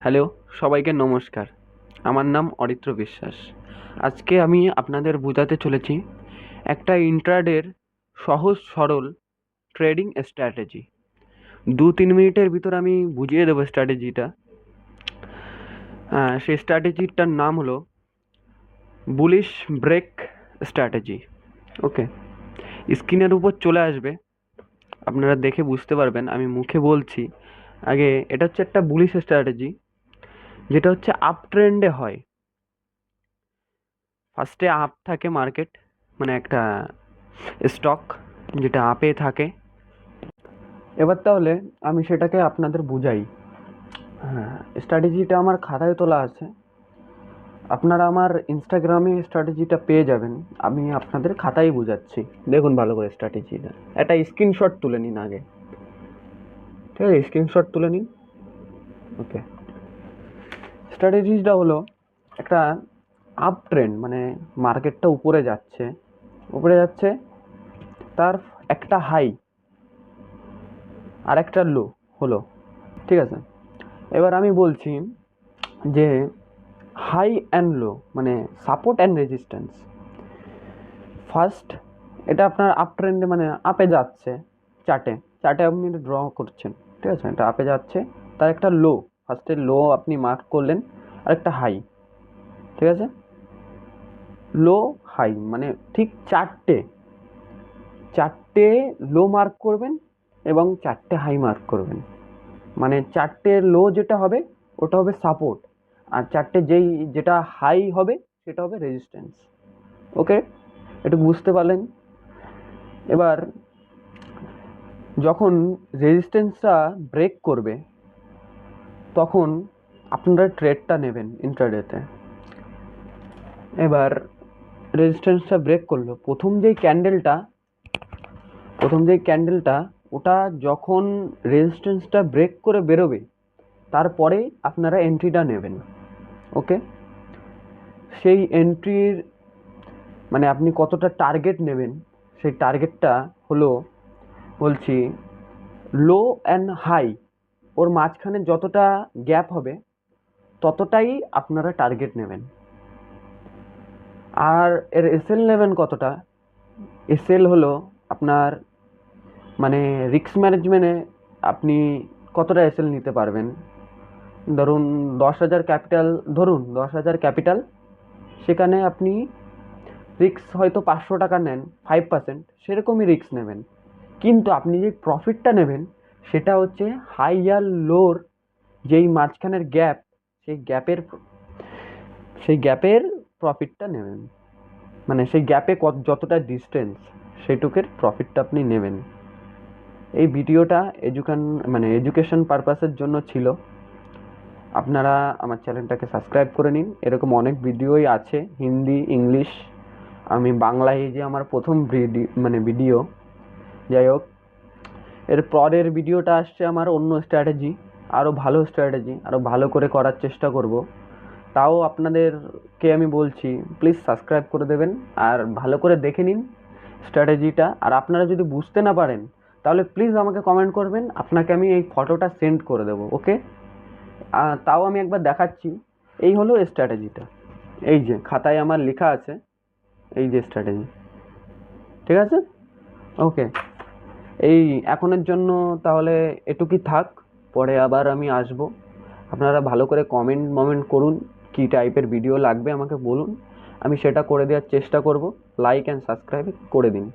Hello, সবাইকে নমস্কার। আমার নাম অরিত্র বিশ্বাস। আজকে আমি আপনাদের বোঝাতে চলেছি একটা ইন্ট্রাডের সহজ সরল ট্রেডিং স্ট্র্যাটেজি। 2-3 মিনিটের ভিতর আমি বুঝিয়ে দেবো স্ট্র্যাটেজিটা। সেই স্ট্র্যাটেজিটার নাম হলো বুলিশ ব্রেক স্ট্র্যাটেজি। ওকে, স্ক্রিনের উপর চলে আসবে, আপনারা দেখে বুঝতে পারবেন। আমি মুখে বলছি। আগে এটা হচ্ছে একটা বুলিশ স্ট্র্যাটেজি, যেটা হচ্ছে আপ ট্রেন্ডে হয়। ফার্স্টে আপ থাকে মার্কেট, মানে একটা স্টক যেটা আপে থাকে। এবার তাহলে আমি সেটাকে আপনাদের বুঝাই। হ্যাঁ, স্ট্র্যাটেজিটা আমার খাতায় তোলা আছে, আপনারা আমার ইনস্টাগ্রামে স্ট্র্যাটেজিটা পেয়ে যাবেন। আমি আপনাদের খাতায় বুঝাচ্ছি, দেখুন ভালো করে স্ট্র্যাটেজিটা। একটা স্ক্রিনশট তুলে নিন আগে, ঠিক আছে? স্ক্রিনশট তুলে নিন। ওকে, স্ট্র্যাটেজিটা হলো একটা আপ ট্রেন্ড, মানে মার্কেটটা উপরে যাচ্ছে, তার একটা হাই আর একটা লো হলো, ঠিক আছে? এবার আমি বলছি যে হাই অ্যান্ড লো, মানে সাপোর্ট অ্যান্ড রেজিস্ট্যান্স। ফার্স্ট, এটা আপনার আপ ট্রেন্ডে, মানে আপে যাচ্ছে। চার্টে চার্টে আপনি এটা ড্র করছেন, ঠিক আছে? এটা আপে যাচ্ছে, তার একটা লো, ফার্স্টে লো আপনি মার্ক করলেন, আর একটা হাই, ঠিক আছে? লো, হাই, মানে ঠিক চারটে চারটে লো মার্ক করবেন এবং চারটে হাই মার্ক করবেন। মানে চারটে লো যেটা হবে ওটা হবে সাপোর্ট, আর চারটে যেটা হাই হবে সেটা হবে রেজিস্ট্যান্স। ওকে, একটু বুঝতে পারলেন? এবার যখন রেজিস্ট্যান্সটা ব্রেক করবে তখন আপনারা ট্রেডটা নেবেন ইন্ট্রাডেতে। এবার রেজিস্ট্যান্সটা ব্রেক করলো, প্রথম যেই ক্যান্ডেলটা ওটা যখন রেজিস্ট্যান্সটা ব্রেক করে বেরোবে তারপরে আপনারা এন্ট্রিটা নেবেন। ওকে, সেই এন্ট্রির মানে আপনি কতটা টার্গেট নেবেন, সেই টার্গেটটা হলো, বলছি, লো অ্যান্ড হাই, ওর মাঝখানে যতটা গ্যাপ হবে ততটাই আপনারা টার্গেট নেবেন। আর এর এসএল নেবেন কতটা? এসএল হলো আপনার, মানে রিস্ক ম্যানেজমেন্টে আপনি কতটা এসএল নিতে পারবেন। ধরুন 10,000 ক্যাপিটাল, সেখানে আপনি রিস্ক হয়তো 500 টাকা নেন, 5%, সেরকমই রিস্ক নেবেন। কিন্তু আপনি যে প্রফিটটা নেবেন সেটা হচ্ছে হাই আর লোর যেই মাঝখানের গ্যাপ, সেই গ্যাপের সেই গ্যাপের প্রফিটটা নেবেন। মানে সেই গ্যাপে যতটা ডিস্টেন্স, সেইটুকের প্রফিটটা আপনি নেবেন। এই ভিডিওটা এডুকেশন পারপাসের জন্য ছিল। আপনারা আমার চ্যানেলটাকে সাবস্ক্রাইব করে নিন, এরকম অনেক ভিডিওই আছে, হিন্দি, ইংলিশ। আমি বাংলায় যে আমার প্রথম ভিডিও। যাই হোক, এর পরের ভিডিওটা আসছে আমার অন্য স্ট্র্যাটেজি, আরও ভালো স্ট্র্যাটেজি, আরও ভালো করে করার চেষ্টা করব। তাও আপনাদেরকে আমি বলছি, প্লিজ সাবস্ক্রাইব করে দেবেন আর ভালো করে দেখে নিন স্ট্র্যাটেজিটা। আর আপনারা যদি বুঝতে না পারেন তাহলে প্লিজ আমাকে কমেন্ট করবেন, আপনাকে আমি এই ফটোটা সেন্ড করে দেবো। ওকে, তাও আমি একবার দেখাচ্ছি। এই হলো স্ট্র্যাটেজিটা, এই যে খাতায় আমার লেখা আছে, এই যে স্ট্র্যাটেজি, ঠিক আছে? ওকে, এই এখনের জন্য তাহলে এটুকুই থাক, পরে আবার আমি আসবো। আপনারা ভালো করে কমেন্ট করুন, কী টাইপের ভিডিও লাগবে আমাকে বলুন, আমি সেটা করে দেওয়ার চেষ্টা করব। লাইক অ্যান্ড সাবস্ক্রাইব করে দিন।